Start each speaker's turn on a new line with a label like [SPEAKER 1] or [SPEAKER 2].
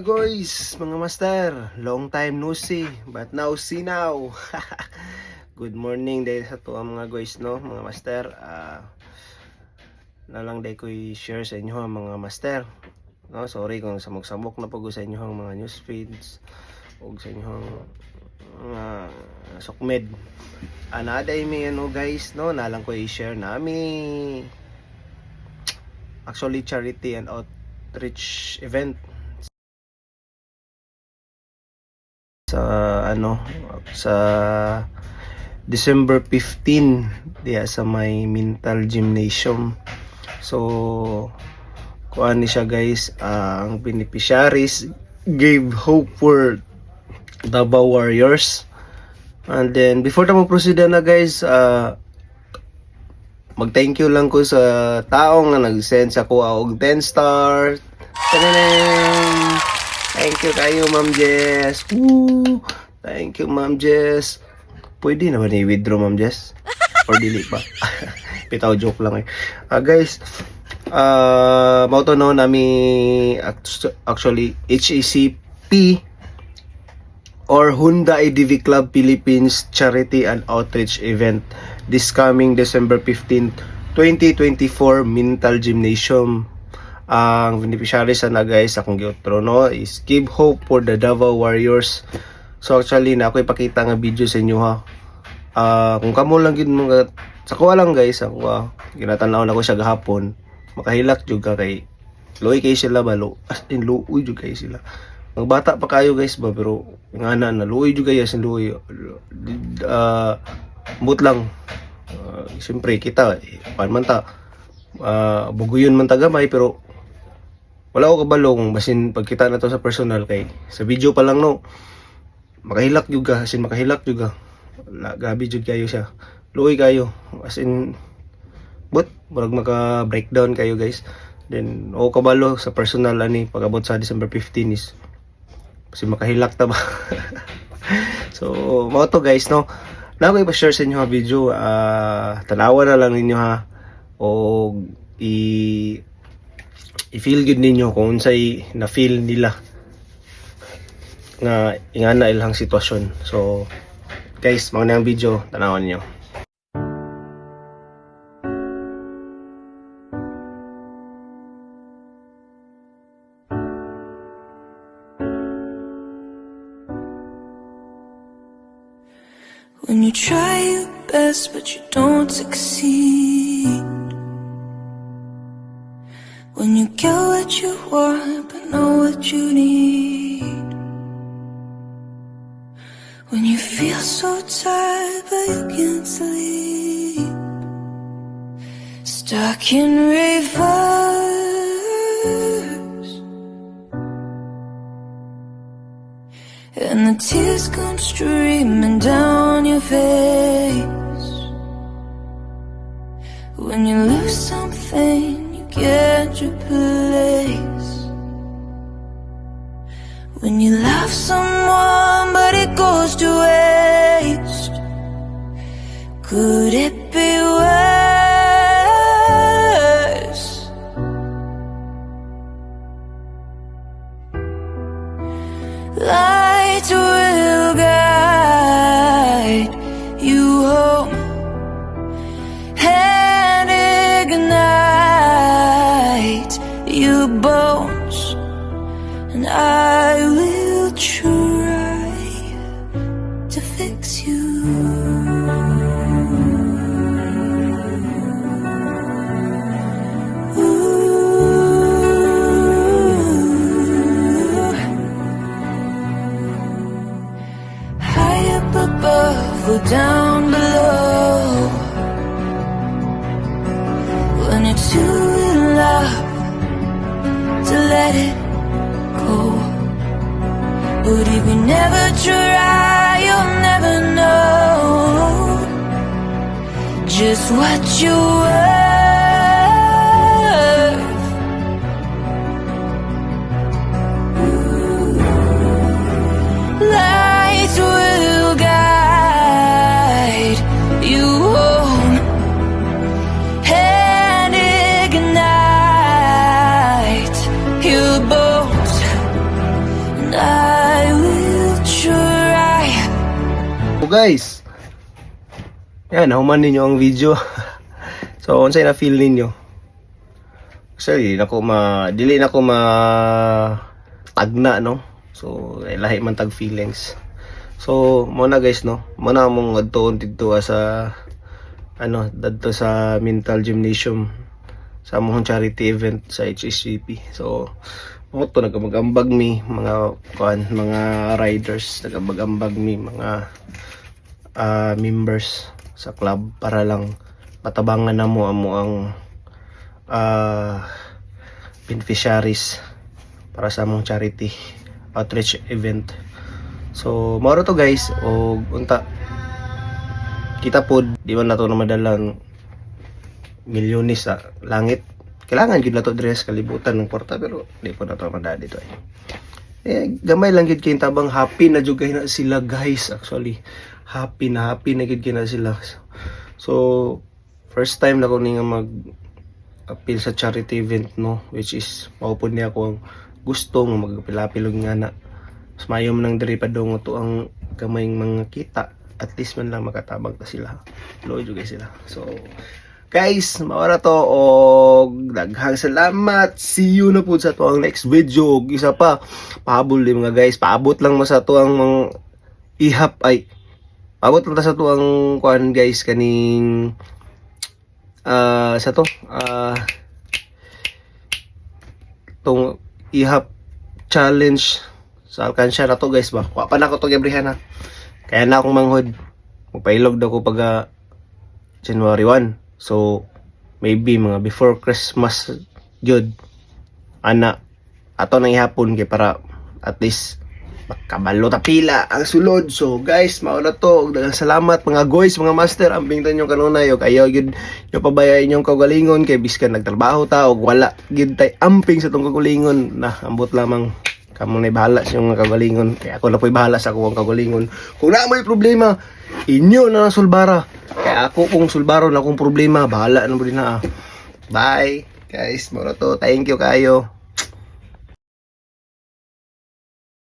[SPEAKER 1] guys, mga master? Long time no see, but now see now. Good morning dahil sa to mga guys, no, mga master. Nalang day ko i-share sa inyo mga master. No, sorry kung samok-samok na pag sa inyo ang mga news feeds o sa inyo mga sukmed. Anaday may ano guys, no, nalang ko i-share nami. Actually charity and outreach event sa December 15 diya sa may mental gymnasium. So kuan ni siya guys, ang beneficiaries gave hope for Davao Warriors. And then before na mo-proceed na guys, mag-thank you lang ko sa taong na nag-send sa ko og 10 stars. Thank you kayo, Ma'am Jess. Woo! Thank you, Ma'am Jess. Pwede naman i-withdraw, Ma'am Jess? Or dili pa? Pitaw joke lang eh. Guys, mauto no nami actually HACP or Hyundai EDV Club Philippines Charity and Outreach Event this coming December 15, 2024 Mental Gymnasium. Ang beneficiaries na guys akong giotro no is Give Hope for the Davao Warriors. So actually na ako ipakita nga video sa inyo ha. Kung kamo lang gid mga sa kuha lang guys, ako ginatanaw na ko siya gahapon. Makahilak jud ka kay luoy kay sila balo. As in luoy jud kay sila. Magbata pa kayo guys ba, pero ngana na luoy jud kay sin luoy. But lang siyempre kita pan man ta buguyon man ta gamay, pero wala ko kabalo kung basin pagkita na to sa personal kay sa video pa lang no makahilak jud ka, as in makahilak jud ka. Gabi jud kayo siya. Luoy kayo as in but murag maka breakdown kayo guys. Then o kabalo sa personal ani pagabot sa December 15 is kasi makahilak ta ba. So mao to guys no. Na ko ipa-share sa inyo ha video. Tanawa na lang ninyo ha o i-feel good ninyo kung unsay na-feel nila nga ingana ilang sitwasyon. So guys, mga na ang video, tanawan niyo.
[SPEAKER 2] When you try your best but you don't succeed, when you get what you want but know what you need, when you feel so tired but you can't sleep, stuck in reverse, and the tears come streaming down your face. When you lose something can't replace, when you love someone but it goes to waste, could it be worse? Light will guide you home and ignite your bones, and I will try to fix you. High up above or down below, when you're too in love to let it go. But if you never try, you'll never know just what you're worth. Light will guide you home and ignite your bones,
[SPEAKER 1] mo guys. Yan, nahuman ninyo ang video. So, unsay na feel ninyo? Kasi dili na ko tagna, no? So, lahi man tag feelings. So, muna guys, no? Muna mong adtoon dito sa dadto sa Mental Gymnasium sa among charity event sa HSCP. So, mo to nagambag mi mga riders, nagambag mi mga members sa club para lang matabangan na mo ang beneficiaries para sa among charity outreach event. So mao to guys, o unta kita pod di man nato na madalang milyones sa langit. Kailangan gyud nato dress kalibutan ng porta, pero di po nato madali dito gamay lang gyud kay tabang happy na jud kay na sila guys. Actually happy na gyud kay na sila. So first time na ko ni nga mag appeal sa charity event, no, which is maupod niya ako ang gusto nga magpilapilog nga na mas mayo man nang diri pa dong to ang gamayng mga kita, at least man lang makatabang ta sila, loyo guys sila. So guys, mawara to og daghang salamat. See you na po sa to ang next video. Og isa pa, pahabol din mga guys, paabot lang mo sa to ang mga ihap ay paabot lang ta sa to ang kuan guys kaning sa to tong ihap challenge sa alkansya na to guys ba. Wa pa na ko to gabrihan ha. Kaya na akong manghod. Magpailog daw ko pag January 1. So maybe mga before Christmas jud ana ato nang ihapon kay para at least makabalo ta pila ang sulod. So guys, mao na to. Daghang salamat mga guys, mga master. Ambing tanyo kanunay og ayaw gyud yo pabayay inyong kaugalingon kay biskan nagtrabaho ta og wala gyud tay amping sa tong kaugalingon. Na ambot lamang kamo na bahala sa inyong kaugalingon. Kay ako na po'y bahala sa akong kaugalingon. Kung na may problema, inyo na sulbara. Kay ako kung sulbaro na akong problema, bahala na mo din na. Bye guys, mao na to. Thank you kayo.